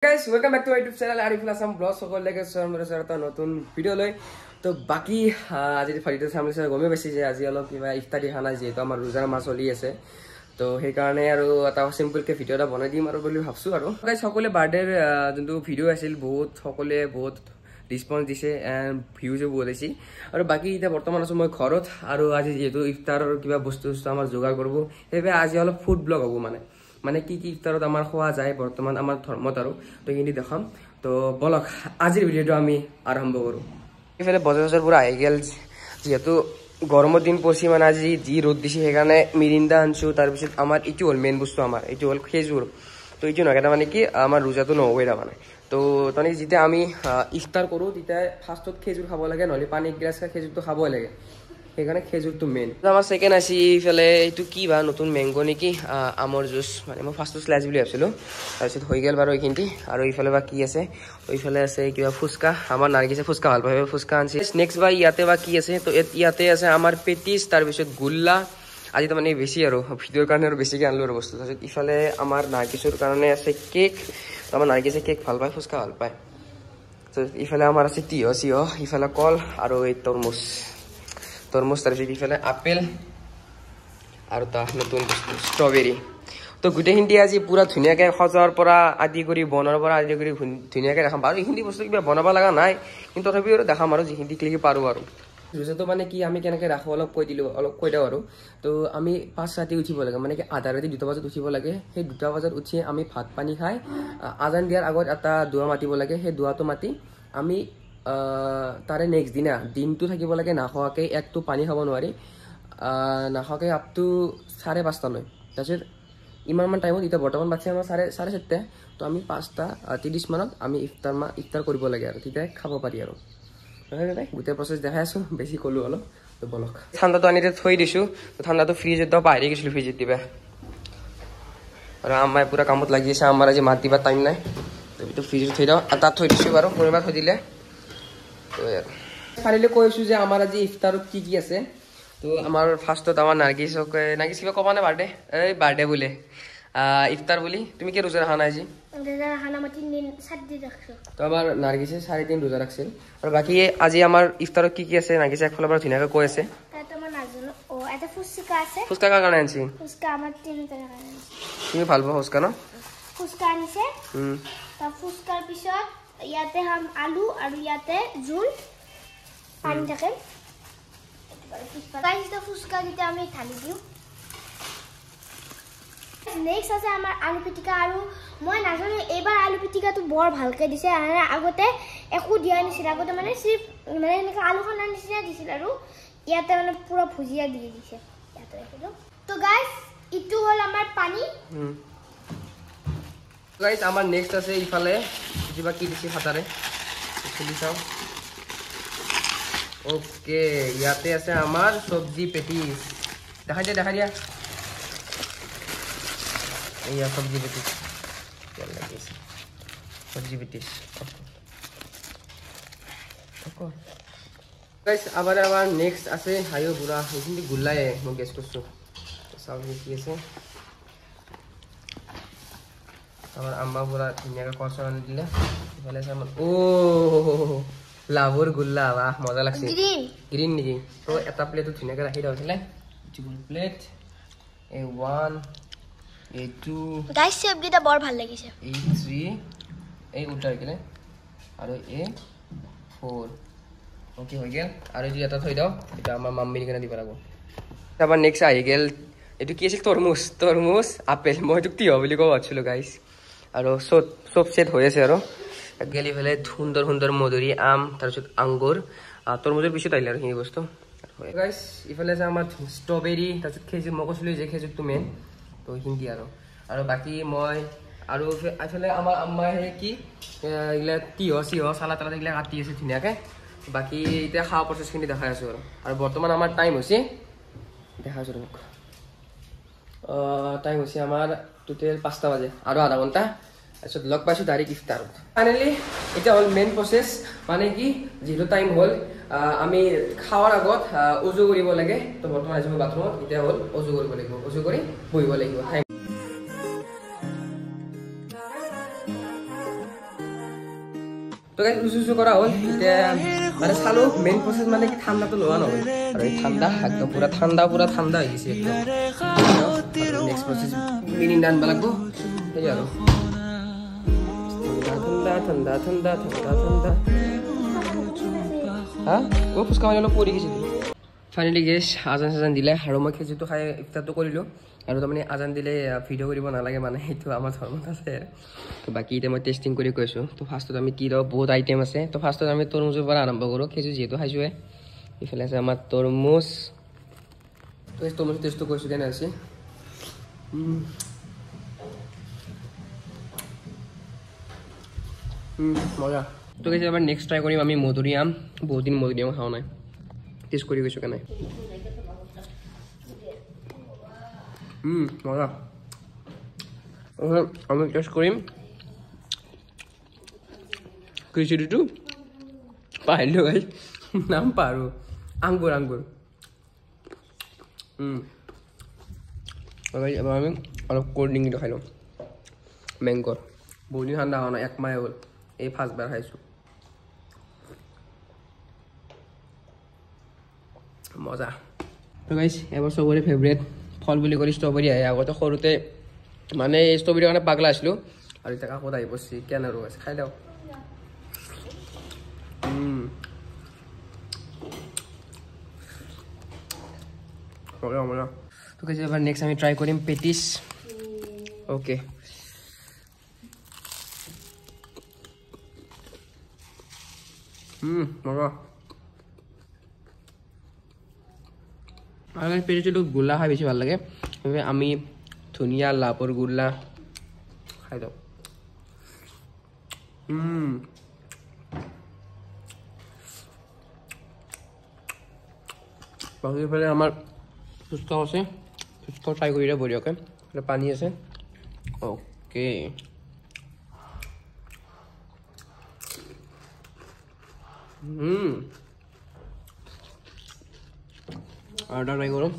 Guys, welcome back to my YouTube channel Ariful Assam Vlogs. সকলকে স্বাগতম নতুন video লৈ তো বাকি আজি ফাৰিতে সামৰিছে গমে পাইছে যে আজি অলপ কিবা ইফতাৰি খানা যেটো আমাৰ ৰোজাৰ মাছ চলি আছে তো সেই কাৰণে আৰু এটা সিম্পল কে ভিডিও এটা বনাই দিম আৰু বুলি ভাবছো আৰু গাইস সকলে বাৰ্থডে যোনটো ভিডিও আছিল বহুত সকলে বহুত ৰেসপন্স দিছে এন্ড ভিউজ বহুত আছে আৰু বাকি এটা বৰ্তমান আছো মই ঘৰত আৰু আজি যেটো ইফতাৰৰ কিবা বস্তু আমাৰ যোগাৰ কৰিব সেইবে আজি অলপ ফুড ব্লগ হ'ব মানে কি ইফতাৰত আমাৰ খোৱা যায় বৰ্তমান আমাৰ ধৰ্মত আৰু তো কিনি দেখাম তো বলক আজিৰ ভিডিওটো আমি আৰম্ভ কৰো ইফালে বজাৰ পুৰা আহি গেল যেহেতু গৰমৰ দিন পছি মানে আজি যি ৰ'দ দিছে সেইকাৰণে মিৰিন্দা আনছো তাৰ পিছত আমাৰ ইটো হল মেইন বস্তু আমাৰ ইটো হল খেজুৰ তো ইটো নগেটা মানে কি আমাৰ ৰোজাটো নহবই মানে তো তনি যেতিয়া আমি ইফতাৰ কৰো তেতিয়া ফাৰ্ষ্টত খেজুৰ খাব লাগে নহলে পানী গ্লাস খেজুৰটো খাবই লাগে সেইকাৰণে খেজুৰটো মেইন আমাৰ সেকেন্ড আছে ইফালে এইটো কি বা নতুন ম্যাঙ্গো নেকি আমৰ জুস মানে মই ফাৰ্ষ্ট স্লাইস বুলি ভাবিছিলো তাৰপিছত হৈ গেল বাৰু এইখিনি আৰু ইফালে বা কি আছে ওইফালে আছে কিবা ফুচকা আমাৰ নাৰ্গিছে ফুচকা ভাল পায় ফুচকা আনছি নেক্সট বা ইয়াতে বা কি আছে তো ইয়াতে আছে আমাৰ পেটিস তাৰপিছত গুল্লা আজি তো মানে বেছি আৰু ভিডিওৰ কাৰণে আৰু বেছিকে আনলো আৰু বস্তু তাৰপিছত ইফালে আমাৰ নাৰ্গিছৰ কাৰণে আছে কেক আমাৰ নাৰ্গিছে কেক ভাল পায় ফুচকা ভাল পায় তো ইফালে আমাৰ আছে তিয়হ ইফালে কল আৰু এই তৰমুজ তাৰপিছত ইফালে আপেল আৰু তা নতুন ষ্ট্ৰবেৰী তো গুটেখিনি আজি পুৰা ধুনিয়াকে সজাৰ পৰা আদি কৰি বনৰ পৰা আদি কৰি ধুনিয়াকে দেখাম আৰু এইখিনি বস্তু কিবা বনাব লগা নাই কিন্তু তথাপিও আৰু দেখাম আৰু যিখিনি ক্লিক পাৰো আৰু ৰোজাটো মানে কি আমি কেনেকে ৰাখো অলপ কৈ দিও আৰু তো আমি 5 ৰাতি উঠিব লাগে মানে কি আধা ৰাতি 2টা বজাত উঠিব লাগে সেই 2টা বজাত উঠি আমি ভাত পানী খাই আজান দিয়াৰ আগত এটা দুৱা মাতিব লাগে সেই দুৱাটো মাতি আমি তাৰে নেক্সট দিনা দিনটো থাকিব লাগে নাখোৱাকে একটো পানী খাব নোৱাৰি নাখোৱাকে আপ টু 5:30 লৈ তাৰপিছত ইমান টাইমত এটা বৰ্তমান বাজে আমাৰ 4:30 তো আমি 5:30 মানত আমি ইফতাৰ কৰিব লাগে আৰু তেতিয়া খাব পাৰি আৰু গোটেই প্ৰসেস দেখাই আছো বেছি কলো অলপ তো বলক ঠাণ্ডাটো আনিতে থৈ দিছো তো ঠাণ্ডাটো ফ্ৰিজত দাও পাহৰি গৈছিলো ফ্ৰিজত দিবা আৰু আম্মাই পুৰা কামত লাগি আছে আমাৰ আজি মাত দিবা টাইম নাই তো ফ্ৰিজত থৈ দাও তাত থৈ দিছো বাৰু পৰিমাণ থৈ দিলে তো ফাইনালি কৈছো যে আমাৰ আজি ইফতাৰত কি আছে তো আমাৰ ফাৰ্ষ্টত আমাৰ নাৰ্গিছ কিবা কবা নে বাৰ্থডে বোলে ইফতার বলি তুমি কি রোজা রাখা না আজি রোজা রাখা না আমি 3 দিন 7 দিন রাখছো তো আমার নার্গিসে 4 দিন রোজা রাখছিল আর বাকি আজি আমার ইফতারত কি আছে নার্গিসে একফালৰ পৰা ধুনিয়াকৈ কৈ আছে এটা আমাৰ নাজানো ও এটা ফুচকা আছে ফুচকা কা কাৰণে আনছি ফুচকা আমার 3 টাকা আনছি তুমি ভাল পাও ফুচকা ন ফুচকা আনিছে তা ফুচকাৰ পিছত ইয়াতে হাম আলু আৰু ইয়াতে জুল পানী থাকে গাইস তো ফুচকা দিতে আমি ঢালি দিও নেক্সট আছে আমাৰ আলু পিটিকা আৰু মই নাজানো এবাৰ আলু পিটিকাটো বৰ ভালকে দিছে আগতে একো দিয়া নাছিল আগতে মানে সিফ মানে এনেকা আলু খানা নিচিনা দিছিল আৰু ইয়াতে মানে পুৰা ভুজিয়া দি দিছে ইয়াতে ৰাখিলো তো গাইস ইটো হল আমাৰ পানী গাইস আমাৰ নেক্সট আছে ইফালে কিবা কি দিছে হাতাৰে খুলি চাও ওকে ইয়াতে আছে আমাৰ সবজি পেটিস দেখা দিয়া ये सब्जी पेटिस क्या लगे सब्जी पेटिस गाइस আবার নেক্সট আছে হাইও পুরা এইখিনি গুল্লাই মই গেস করছো সাউন্ড কি আছে আমার আম্মা পুরা ধুনিয়াকে কষা আনি দিলে বলে সামন ও লাভর গুল্লা বাহ মজা লাগছে গ্রিন নেকি তো এটা প্লেটত ধুনিয়াকে রাখি দাও ছিলে চিকেন প্লেট এ 1 A2 গাইস শেপ গিটা বৰ ভাল লাগিছে A3 এই উল্টা গেলে আৰু A4 ওকে হৈ গেল আৰু যদি এটা থৈ দাও এটা আমাৰ মাম্মিৰ কাৰণে দিব লাগিব তাৰপা নেক্সট আহি গেল এটো কি আছিল তৰমুজ আপেল মই এটো তিয়হ বুলি কওঁ আছিলো গাইস আৰু সব সেট হৈ আছে আৰু গেলি ফেলে সুন্দৰ মধুৰি আম তাৰপিছত আঙ্গুৰ তৰমুজৰ পিছত আহিলে আৰু এই বস্তু গাইস ইফালে যে আমাৰ ষ্ট্ৰবেৰী তাৰপিছত খেজুৰ মই কৈছিলো যে খেজুৰটো মেইন তো হিন্দি আৰু বাকি মই আৰু আসলে আমাৰ আম্মাই কি ইলা তিয়হ সালাদ তালাদ ইলা কাটি আছে ধুনিয়াকে বাকি এটা খাওয়া প্ৰসেসখিনি দেখাই আছো আৰু বৰ্তমান আমাৰ টাইম হৈছে দেখাই আছো মোক টাইম হৈছে আমাৰ টোটাল 5টা বাজে আৰু আধা ঘন্টা তাৰপিছত লগ পাইছো ডাইৰেক্ট ইফতাৰত ফাইনালি এটা হল মেইন প্ৰসেস মানে কি যেটো টাইম হল আমি খাওয়াৰ আগত উজু কৰিব লাগে তো বৰ্তমান আছো বাথৰুমত এটা হল উজু কৰিব লাগিব উজু কৰি বহিব লাগিব তো গাইজ উচু কৰা হ'ল এতিয়া মানে চালোঁ মেইন প্ৰচেছ মানে কি ঠাণ্ডাটো লোৱা নহয় আৰু এই ঠাণ্ডা একদম পুৰা ঠাণ্ডা হৈ গৈছে একদম নেক্সট প্ৰচেছ মিনি আনিব লাগিব সেই আৰু ঠাণ্ডা হা মই ফুচকা মাৰি অলপ পৰি গৈছিলোঁ ফাইনেলি গেছ আজান চাজান দিলে আৰু মই খেজুৰটো খাই ইফতাৰটো কৰিলোঁ আৰু তাৰমানে আজান দিলে ভিডিঅ' কৰিব নালাগে মানে সেইটো আমাৰ ধৰ্মত আছে তো বাকী এতিয়া মই টেষ্টিং কৰি কৈছোঁ তো ফাৰ্ষ্টত আমি কি লওঁ বহুত আইটেম আছে তো ফাৰ্ষ্টত আমি তৰমুজৰ পৰা আৰম্ভ কৰোঁ খেজুৰ যিহেতু খাইছোঁৱে ইফালে আছে আমাৰ তৰমুজ তো এই তৰমুজ টেষ্টটো কৈছোঁ কেনে আছে মজা তো কৈছে এবাৰ নেক্সট ট্ৰাই কৰিম আমি মধুৰিআম বহুত দিন মধুৰিআম খাওঁ নাই টেষ্ট কৰি গৈছোঁ কেনে মজা আমি টেষ্ট কৰিম খিচিৰিটো পাহৰিলোঁ গাইজ নাম পাহৰোঁ আংগুৰ এবাৰ আমি অলপ ক'ল্ড ড্ৰিংকটো খাই লওঁ মেংগ'ৰ বহুত দিন ঠাণ্ডা হোৱা নাই একমাহে হ'ল এই ফাৰ্ষ্টবাৰ খাইছোঁ মজা তো গাইজ এবাৰ চবৰে ফেভৰেট ফল বুলি কৰি ষ্ট্ৰবেৰী আহে আগতে সৰুতে মানে ষ্ট্ৰবেৰীৰ কাৰণে পাগলা আছিলোঁ আৰু এতিয়া কাষত আহি পৰছি কেনে আৰু আছে খাই লওঁ মজা তো কৈছে এবাৰ নেক্সট আমি ট্ৰাই কৰিম পেটিছ অ'কে মজা আৰু পেটিছটো গোল্লা খাই বেছি ভাল লাগে আমি ধুনীয়া লাভৰ গোল্লা খাই দিওঁ বাকী ইফালে আমাৰ ফুচকাও আছে ফুচকাও ট্ৰাই কৰি দিয়া বঢ়িয়াকৈ ইফালে পানী আছে অ'কে আৰু এটা ট্ৰাই কৰোঁ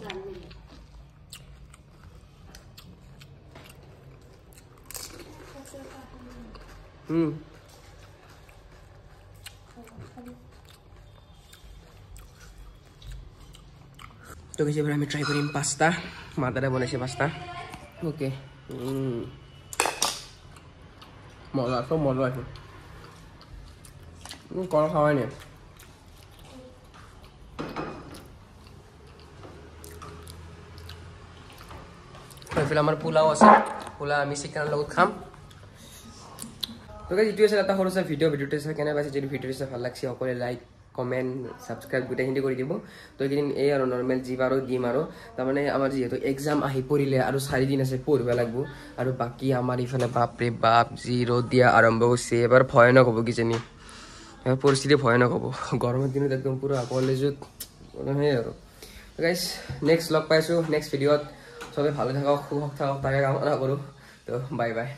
তো কিছু আমি ট্রাই করিম পাস্তা মাদারে বনাইছে পাস্তা ওকে মজা সব মজা আছে কল খাওয়াই নি এইফালে আমার পোলাও আছে পোলা আমি চিকেনের লগত খাম তো গাইজ এইটোৱে আছিল এটা সৰু ভিডিঅ'টো চাই কেনে পাইছে যদি ভিডিঅ'টো চাই ভাল লাগছে সকলোৱে লাইক কমেণ্ট ছাবস্ক্ৰাইব গোটেইখিনি কৰি দিব তো এইকেইদিন এই আৰু নৰ্মেল যি পাৰোঁ দিম আৰু তাৰমানে আমাৰ যিহেতু এক্সাম আহি পৰিলে আৰু 4 দিন আছে পঢ়িব লাগিব আৰু বাকী আমাৰ ইফালে বাপৰে বাপ যি ৰ'দ দিয়া আৰম্ভ হৈছে এবাৰ ভয়ানক হ'ব কিজানি এবাৰ পৰিস্থিতি ভয়ানক হ'ব গৰমৰ দিনত একদম পুৰা কলেজত সেই আৰু গাইজ নেক্সট লগ পাইছোঁ নেক্সট ভিডিঅ'ত চবে ভালে থাকক সুখ থাকক তাকে কামনা কৰোঁ তো বাই বাই